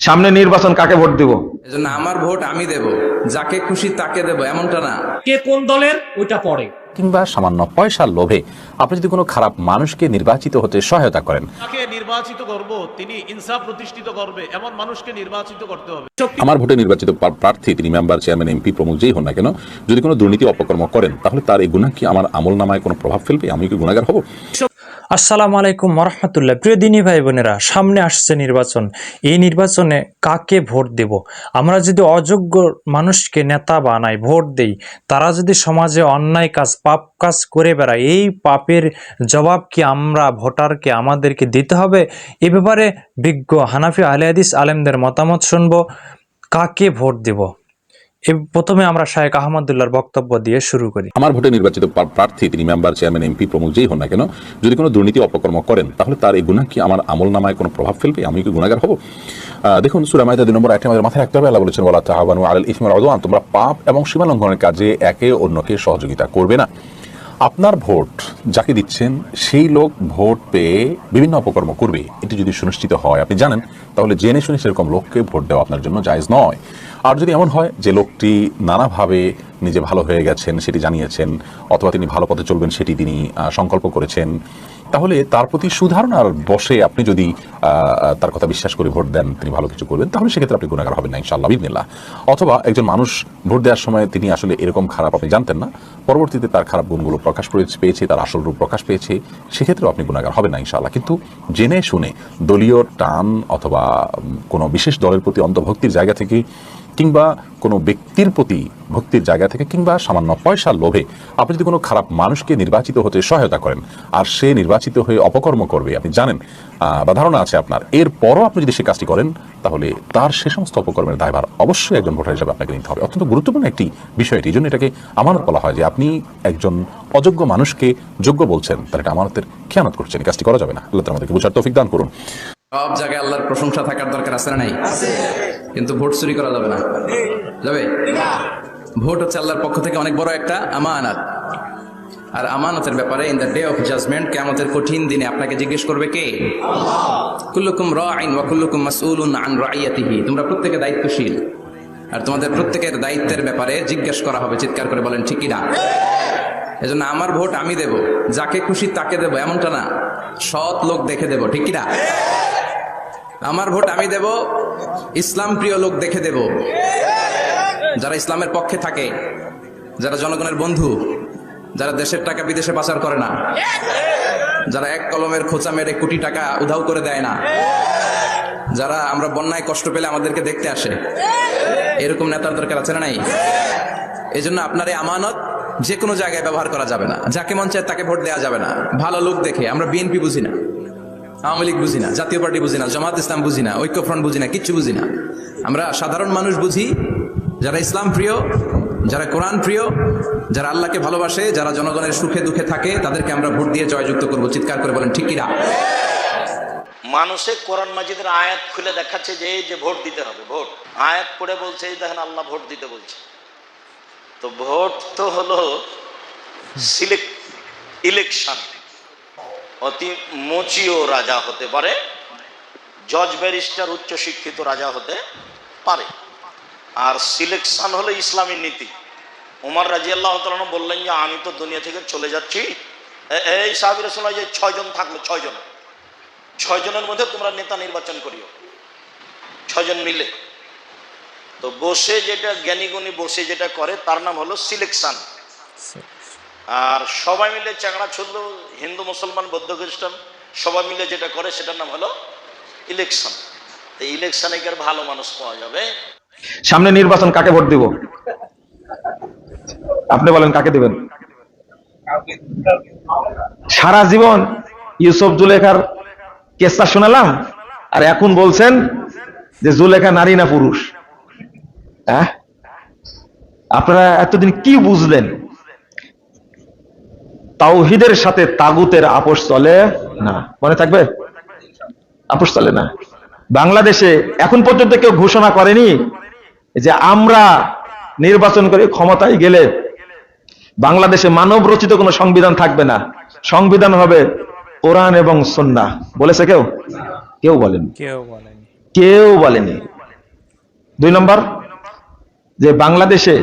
সামনে নির্বাচন, কাকে ভোট দিব? এজন্য আমার ভোট আমি দেব, যাকে খুশি তাকে দেব, এমনটা না। কে কোন দলের ওইটা পড়ে, কিংবা সামান্য পয়সার লোভে আপনি যদি কোনো খারাপ মানুষকে নির্বাচিত হতে সহায়তা করেন, তাকে নির্বাচিত করব, তিনি ইনসাফ প্রতিষ্ঠিত করবে এমন মানুষকে নির্বাচিত করতে হবে। আমার ভোটে নির্বাচিত প্রার্থী তিনি মেম্বার, চেয়ারম্যান, এমপি প্রমুখ যেই হন না কেন, যদি কোনো দুর্নীতি অপকর্ম করেন তাহলে তার এই গুনাহ কি আমার আমল নামায় কোনো প্রভাব ফেলবে? আমি কি গুনাহগার হব? আসসালামু আলাইকুম ওয়া রাহমাতুল্লাহ। প্রিয় দিনী ভাই বোনেরা, সামনে আসছে নির্বাচন। এই নির্বাচনে কাকে ভোট দেব? আমরা যদি অযোগ্য মানুষকে নেতা বানাই, ভোট দেই, তারা যদি সমাজে অন্যায় কাজ, পাপ কাজ করে বেড়ায়, এই পাপের জবাব কি আমরা ভোটারকে আমাদেরকে দিতে হবে? এ ব্যাপারে বিজ্ঞ হানাফি আহলে হাদিস আলেমদের মতামত শুনবো। কাকে ভোট দেব? প্রথমে আমরা শায়েখ আহমদুল্লাহর বক্তব্য দিয়ে শুরু করি। আমার ভোটে নির্বাচিত প্রার্থী তিনি মেম্বার, চেয়ারম্যান, এমপি প্রমুখ যেই হন না কেন, যদি কোনো দুর্নীতি অপকর্ম করেন তাহলে তার এই গুনাহ কি আমার আমল নামায় কোনো প্রভাব ফেলবে? আমি কি গুনাহগার হব? দেখুন, সূরা মাইদা 2 নম্বর আয়াতে আমাদের মাথায় রাখতে হবে, আল্লাহ বলেছেন ওয়ালা তাআওয়ানু আলাল ইসমি ওয়াল উদওয়ান, তোমরা পাপ এবং সীমা লঙ্ঘনের কাজে একে অন্যকে সহযোগিতা করবে না। আপনার ভোট যাকে দিচ্ছেন সেই লোক ভোট পেয়ে বিভিন্ন অপকর্ম করবে, এটি যদি সুনিশ্চিত হয়, আপনি জানেন, তাহলে জেনে শুনে সেরকম লোককে ভোট দেওয়া আপনার জন্য জায়েজ নয়। আর যদি এমন হয় যে লোকটি নানাভাবে নিজে ভালো হয়ে গেছেন সেটি জানিয়েছেন, অথবা তিনি ভালো পথে চলবেন সেটি তিনি সংকল্প করেছেন, তাহলে তার প্রতি সুধারণার বসে আপনি যদি তার কথা বিশ্বাস করে ভোট দেন তিনি ভালো কিছু করবেন, তাহলে সেক্ষেত্রে আপনি গুনাহগার হবেন না ইনশাআল্লাহ বিইذনিল্লাহ। অথবা একজন মানুষ ভোট দেওয়ার সময় তিনি আসলে এরকম খারাপ আপনি জানতেন না, পরবর্তীতে তার খারাপ গুণগুলো প্রকাশ পেয়েছে, তার আসল রূপ প্রকাশ পেয়েছে, সেক্ষেত্রেও আপনি গুনাহগার হবেন না ইনশাআল্লাহ। কিন্তু জেনে শুনে দলীয় টান অথবা কোনো বিশেষ দলের প্রতি অন্তর্ভুক্তির জায়গা থেকে, কিংবা কোনো ব্যক্তির প্রতি ভক্তির জায়গা থেকে, কিংবা সামান্য পয়সার লোভে আপনি যদি কোনো খারাপ মানুষকে নির্বাচিত হতে সহায়তা করেন আর সে নির্বাচিত হয়ে অপকর্ম করবে, আপনি জানেন বা ধারণা আছে আপনার, এরপরও আপনি যদি সে কাজটি করেন, তাহলে তার সে সমস্ত অপকর্মের দায়ভার অবশ্যই একজন ভোটার হিসাবে আপনাকে নিতে হবে। অত্যন্ত গুরুত্বপূর্ণ একটি বিষয় এটি, এই জন্য এটাকে আমানত বলা হয় যে আপনি একজন অযোগ্য মানুষকে যোগ্য বলছেন, তার এটা আমানতের খেয়ানত করছেন, এই কাজটি করা যাবে না। আল্লাহ তাআলা আমাদেরকে বুঝার তৌফিক দান করুন। সব জায়গায় আল্লাহর প্রশংসা থাকার দরকার আছে না নাই? কিন্তু ভোট চুরি করা যাবে না, যাবে? ভোট হচ্ছে আল্লাহর পক্ষ থেকে অনেক বড় একটা আমানত। আর আমানতের ব্যাপারে in the day of judgement, কিয়ামতের কঠিন দিনে আপনাকে জিজ্ঞেস করবে কে? কুল্লুকুম রাঈন ওয়া কুল্লুকুম মাসউলুন আন রাইয়াতিহি। তোমরা প্রত্যেকে দায়িত্বশীল, আর তোমাদের প্রত্যেকের দায়িত্বের ব্যাপারে জিজ্ঞেস করা হবে। চিৎকার করে বলেন ঠিক কি না? এজন্য আমার ভোট আমি দেব, যাকে খুশি তাকে দেব, এমনটা না, সৎ লোক দেখে দেব, ঠিক কি না? আমার ভোট আমি দেব, ইসলাম প্রিয় লোক দেখে দেব, যারা ইসলামের পক্ষে থাকে, যারা জনগণের বন্ধু, যারা দেশের টাকা বিদেশে পাচার করে না, যারা এক কলমের খোঁচা মেরে কোটি টাকা উধাও করে দেয় না, যারা আমরা বন্যায় কষ্ট পেলে আমাদেরকে দেখতে আসে, এরকম নেতার দরকার আছে না নাই? এই জন্য আপনার এই আমানত যে কোনো জায়গায় ব্যবহার করা যাবে না, যাকে মন চায় তাকে ভোট দেওয়া যাবে না। ভালো লোক দেখে, আমরা বিএনপি বুঝি না, আওয়ামী লীগ বুঝি না, জাতীয় পার্টি বুঝি না, জামাত ইসলাম বুঝি না, ঐক্যফ্রন্ট বুঝি না, কিচ্ছু বুঝি না। আমরা সাধারণ মানুষ বুঝি, যারা ইসলাম প্রিয়, যারা কোরআন প্রিয়, যারা আল্লাহকে ভালোবাসে, যারা জনগণের সুখে দুঃখে থাকে, তাদেরকে আমরা ভোট দিয়ে জয়যুক্ত করবো। চিৎকার করে বলেন ঠিক কিনা? মানুষে কোরআন মাজিদের আয়াত খুলে দেখাচ্ছে যে এই যে ভোট দিতে হবে, ভোট আয়াত পড়ে বলছে এই দেখেন আল্লাহ ভোট দিতে বলছে। তো ভোট তো হলো ইলেকশন। অতি মুচিও রাজা হতে পারে, জজ ব্যারিস্টার উচ্চ শিক্ষিত রাজা হতে পারে। আর সিলেকশন হলো ইসলামী নীতি। ওমর রাদিয়াল্লাহু তাআলা আনহু বললেন যে আমি তো দুনিয়া থেকে চলে যাচ্ছি, এই সাহাবীরা শোনা যে 6 জন থাকলো, 6 জনের মধ্যে তোমরা নেতা নির্বাচন করিও, 6 জন মিলে। তো বসে যেটা জ্ঞানীগুণী বসে যেটা করে তার নাম হলো সিলেকশন। আর সবাই মিলে চাকড়া ছুড়লো, হিন্দু মুসলমান বৌদ্ধ খ্রিস্টান সবাই মিলে যেটা করে সেটার নাম হলো ইলেকশন। তো ইলেকশনে কি আর ভালো মানুষ পাওয়া যাবে? সামনে নির্বাচন, কাকে ভোট দিব? আপনি বলেন কাকে দিবেন? সারা জীবন ইউসুফ জুলেখার কেসটা শোনালাম, আর এখন বলছেন যে জুলেখা নারী না পুরুষ? হ্যাঁ, আপনারা এতদিন কি বুঝলেন? তাওহীদের সাথে তাগুতের আপোষ চলে না, মনে থাকবে? আপোষ চলে না। বাংলাদেশে এখন পর্যন্ত কেউ ঘোষণা করেনি যে আমরা নির্বাচন করে ক্ষমতায় গেলে বাংলাদেশে মানব রচিত কোনো সংবিধান থাকবে না, সংবিধান হবে কোরআন এবং সুন্নাহ। বলেছে কেউ? কেউ বলেনি, কেউ বলেনি। 2 নম্বর, যে বাংলাদেশে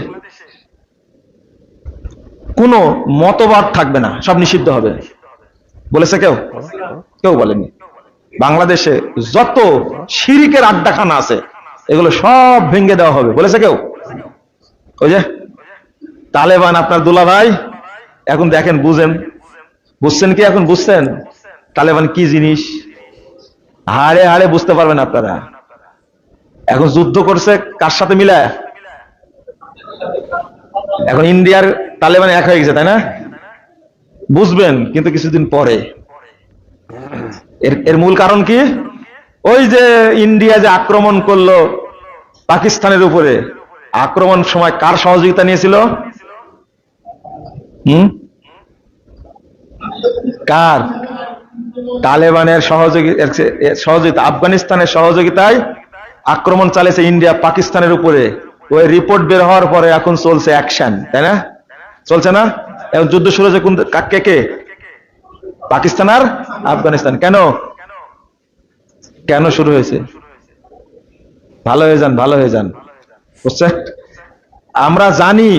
কোনো মতবাদ থাকবে না, সব নিষিদ্ধ হবে। বলেছে কেউ? কেউ বলেনি। বাংলাদেশে যত শিরিকের আড্ডাখানা আছে এগুলো সব ভেঙে দেওয়া হবে। বলেছে কেউ? ওই যে তালেবান, আপনার দুলা ভাই, এখন দেখেন, বুঝছেন কি? এখন বুঝছেন তালেবান কি জিনিস? হাড়ে হাড়ে বুঝতে পারবেন আপনারা। এখন যুদ্ধ করছে কার সাথে মিলায়? এখন ইন্ডিয়ার তালেবান এক হয়ে গেছে, তাই না? বুঝবেন কিন্তু কিছুদিন পরে। এর মূল কারণ কি? ওই যে ইন্ডিয়া যে আক্রমণ করলো পাকিস্তানের উপরে, আক্রমণ সময় কার সহযোগিতা নিয়েছিল? কার? তালেবানের সহযোগিতা, আফগানিস্তানের সহযোগিতায় আক্রমণ চালিয়েছে ইন্ডিয়া পাকিস্তানের উপরে। ওই রিপোর্ট বের হওয়ার পরে এখন চলছে অ্যাকশন, তাই না? চলছে না? এখন যুদ্ধ শুরু হয়েছে কোন কে? পাকিস্তান আর আফগানিস্তান। কেন শুরু হয়েছে? ভালো হয়ে যান, বুঝছে? আমরা জানি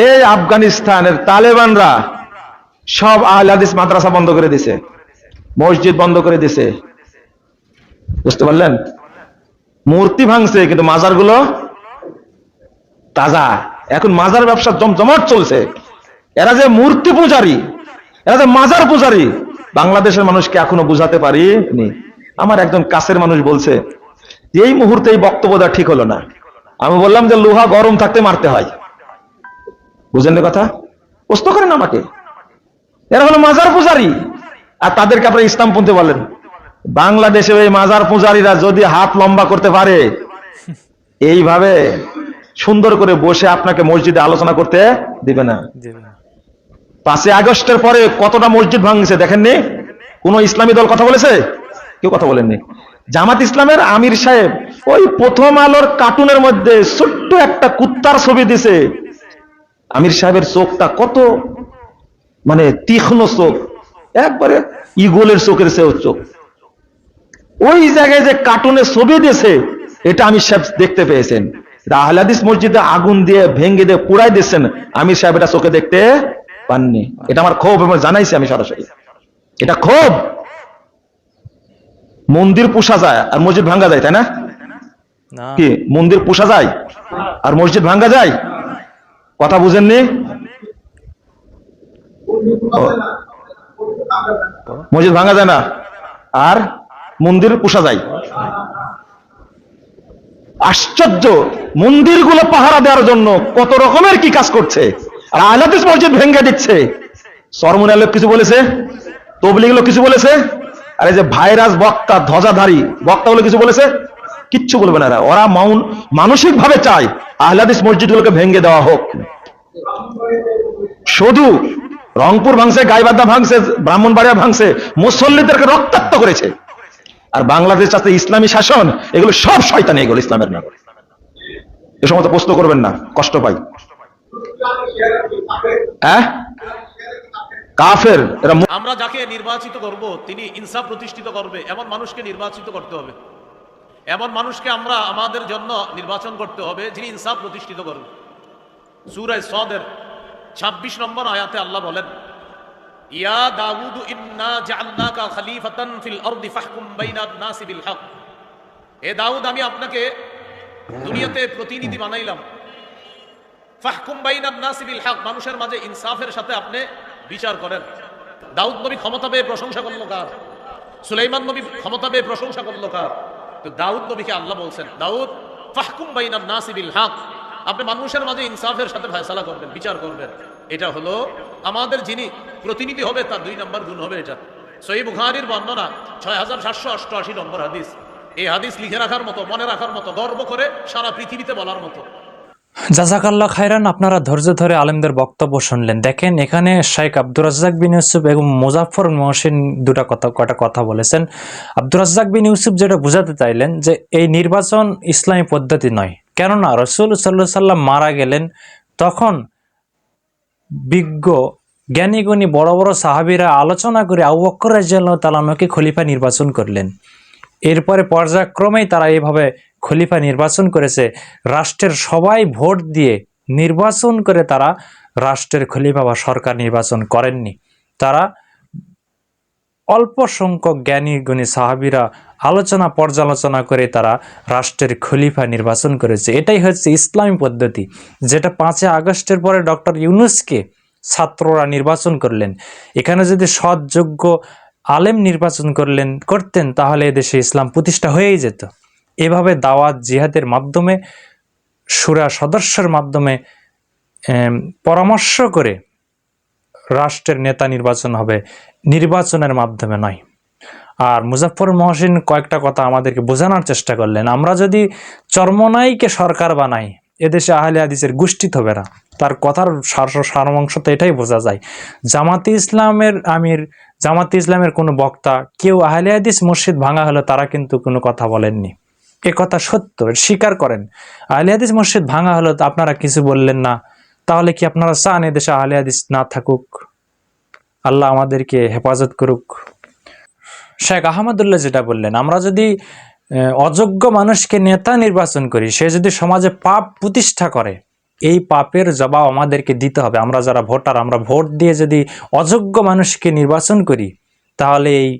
এই আফগানিস্তানের তালেবানরা সব আহলে হাদিস মাদ্রাসা বন্ধ করে দিছে, মসজিদ বন্ধ করে দিছে, বুঝতে পারলেন? মূর্তি ভাঙছে কিন্তু মাজারগুলো তাজা। এখন মাজার ব্যবসা জমজমাট চলছে। এরা যে মূর্তি পূজারী, এরা যে মাজার পূজারী, বাংলাদেশের মানুষকে এখনো বুঝাতে পারিনি। আমার একজন কাছের মানুষ বলছে এই মুহূর্তে এই বক্তব্যটা ঠিক হলো না। আমি বললাম যে লোহা গরম থাকতে মারতে হয়। বুঝলেন কথা? প্রশ্ন করেন আমাকে। এরা হলো মাজার পূজারী, আর তাদেরকে আপনারা ইসলামপন্থী বলেন। বাংলাদেশে ওই মাজার পূজারীরা যদি হাত লম্বা করতে পারে, এইভাবে সুন্দর করে বসে আপনাকে মসজিদে আলোচনা করতে দিবে না। 5 আগস্টের পরে কতটা মসজিদ ভাঙছে দেখেননি? কোন ইসলামী দল কথা বলেছে? কেউ কথা বলেননি। জামাত ইসলামের আমির সাহেব ওই প্রথম আলোর কার্টুনের মধ্যে ছোট্ট একটা কুত্তার ছবি দিছে। আমির সাহেবের চোখটা কত মানে তীক্ষ্ণ চোখ, একবারে ইগলের চোখের চেয়েও চোখ। ওই জায়গায় যে কার্টুনে ছবি দিয়েছে, এটা আমির সাহেব দেখতে পেয়েছেন। আহলে হাদিস মসজিদে আগুন দিয়ে ভেঙে দিয়ে পুড়াই দিচ্ছেন, আমির সাহেব এটা চোখে দেখতে পাননি। এটা আমার ক্ষোভ, এবং জানাইছি আমি সরাসরি। এটা ক্ষোভ। মন্দির পুষা যায় আর মসজিদ ভাঙ্গা যায়, তাই না? কি মন্দির পুষা যায় আর মসজিদ ভাঙ্গা যায়? কথা বুঝেননি? মসজিদ ভাঙ্গা যায় না আর মন্দির পুষা যায়। আশ্চর্য! মন্দিরগুলো পাহারা দেওয়ার জন্য কত রকমের কি কাজ করছে, আর আহলে হাদিস মসজিদ ভেঙে দিচ্ছে। চরমুনার লোক কিছু বলেছে? তবলিগ লোক কিছু বলেছে? আর এই যে ভাইরাস বক্তা, ধ্বজাধারী বক্তাগুলো কিছু বলেছে? কিচ্ছু বলবে না। ওরা মানসিক ভাবে চায় আহলে হাদিস মসজিদগুলোকে ভেঙে দেওয়া হোক। শুধু রংপুর ভাঙছে, গাইবান্ধা ভাঙছে, ব্রাহ্মণবাড়িয়া ভাঙছে, মুসল্লিদেরকে রক্তাক্ত করেছে। আর বাংলাদেশ আছে ইসলামী শাসন, এগুলো সব শয়তানি, এগুলো ইসলামের না। এ সমস্ত প্রশ্ন করবেন না, কষ্ট পাই। কাফের এরা। আমরা যাকে নির্বাচিত করব তিনি ইনসাফ প্রতিষ্ঠিত করবে এমন মানুষকে নির্বাচিত করতে হবে। এমন মানুষকে আমরা আমাদের জন্য নির্বাচন করতে হবে যিনি ইনসাফ প্রতিষ্ঠিত করবে। সূরা সদের 26 নম্বর আয়াতে আল্লাহ বলেন, ইয়া দাউদ ইন্না জাআলনাকা খলিফাতান ফিল আরদি ফাহকুম বাইনান নাসি বিল হক। এ দাউদ, আমি আপনাকে দুনিয়াতে প্রতিনিধি বানাইলাম। ফাহকুম বাইনান নাসি বিল হক, মানুষের মাঝে ইনসাফের সাথে আপনি বিচার করেন। দাউদ নবী ক্ষমতা পেয়ে প্রশংসা করল কার? সুলাইমান নবী ক্ষমতা পেয়ে প্রশংসা করল কার? তো দাউদ নবীকে আল্লাহ বলছেন, দাউদ ফাহকুম বাইনান নাসি বিল হক, আপনি মানুষের মাঝে ইনসাফের সাথে ফয়সালা করবেন, বিচার করবেন। এটা হলো আমাদের যিনি প্রতিনিধি হবে তার 2 নম্বর গুণ হবে এটা। সহিহ বুখারীর বর্ণনা 6788 নম্বর হাদিস। এই হাদিস লিখে রাখার মতো, মনে রাখার মতো, গর্ব করে সারা পৃথিবীতে বলার মতো। জাযাকাল্লাহ খাইরান। আপনারা ধৈর্য ধরে আলেমদের বক্তব্য শুনলেন। দেখেন এখানে শেখ আব্দুর রাজ্জাক বিন ইউসুফ এবং মুজাফফর মহসিন কটা কথা বলেছেন। আব্দুর রাজ্জাক বিন ইউসুফ যেটা বুঝাতে চাইলেন যে এই নির্বাচন ইসলামী পদ্ধতি নয়, কেননা রাসূল সাল্লাল্লাহু আলাইহি সাল্লাম মারা গেলেন, তখন বিজ্ঞ জ্ঞানীগুণী বড় বড় সাহাবীরা আলোচনা করে আবু বকর রাদিয়াল্লাহু তাআলা আনহুকে খলিফা নির্বাচন করলেন। এরপরে পর্যায়ক্রমেই তারা এইভাবে খলিফা নির্বাচন করেছে। রাষ্ট্রের সবাই ভোট দিয়ে নির্বাচন করে তারা রাষ্ট্রের খলিফা বা সরকার নির্বাচন করেননি। তারা অল্প সংখ্যক জ্ঞানী গুণী সাহাবীরা আলোচনা পর্যালোচনা করে তারা রাষ্ট্রের খলিফা নির্বাচন করেছে। এটাই হচ্ছে ইসলামী পদ্ধতি, যেটা 5 আগস্টের পরে ডক্টর ইউনূসকে ছাত্ররা নির্বাচন করলেন। এখানে যদি সৎ যোগ্য আলেম নির্বাচন করতেন তাহলে এদেশে ইসলাম প্রতিষ্ঠা হয়েই যেত। এভাবে দাওয়াত জিহাদের মাধ্যমে, শুরা সদস্যের মাধ্যমে পরামর্শ করে রাষ্ট্রের নেতা নির্বাচন হবে, নির্বাচনের মাধ্যমে নয়। আর মুজাফফর মহসিন কয়েকটা কথা আমাদেরকে বোঝানোর চেষ্টা করলেন। আমরা যদি চরমনাইকে সরকার বানাই, এদেশে আহলে হাদিসের গোষ্ঠী হবে না। তার কথার সারাংশ তো এটাই বোঝা যায়। জামাতে ইসলামের কোনো বক্তা কেউ আহলে হাদিস মসজিদ ভাঙা হলো তারা কিন্তু কোনো কথা বলেননি। এ কথা সত্য, স্বীকার করেন। আহলে হাদিস মসজিদ ভাঙা হলো তো আপনারা কিছু বললেন না, তাহলে কি আপনারা চান এদেশে আহলে হাদিস না থাকুক? আল্লাহ আমাদেরকে হেফাজত করুক। শেখ আহমদুল্লাহ যেটা বললেন, আমরা যদি অযোগ্য মানুষকে নেতা নির্বাচন করি, সে যদি সমাজে পাপ প্রতিষ্ঠা করে, এই পাপের জবাব আমাদেরকে দিতে হবে। আমরা যারা ভোটার, আমরা ভোট দিয়ে যদি অযোগ্য মানুষকে নির্বাচন করি, তাহলে এই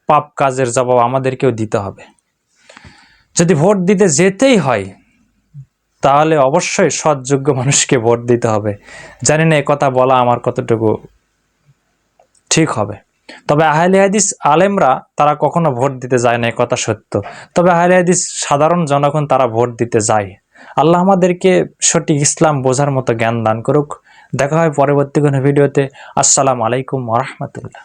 পাপ কাজের জবাব আমাদেরকেও দিতে হবে। যদি ভোট দিতে যেতেই হয় তাহলে অবশ্যই সৎযোগ্য মানুষকে ভোট দিতে হবে। জানি না কথা বলা আমার কতটুকু ঠিক হবে, তবে আহলে হাদিস আলেমরা তারা কখনো ভোট দিতে যায় না, কথা সত্য। তবে আহলে হাদিস সাধারণ জনগণ তারা ভোট দিতে যায়। আল্লাহ আমাদেরকে সঠিক ইসলাম বোঝার মতো জ্ঞান দান করুক। দেখা হয় পরবর্তী কোনো ভিডিওতে। আসসালামু আলাইকুম ওয়া রাহমাতুল্লাহ।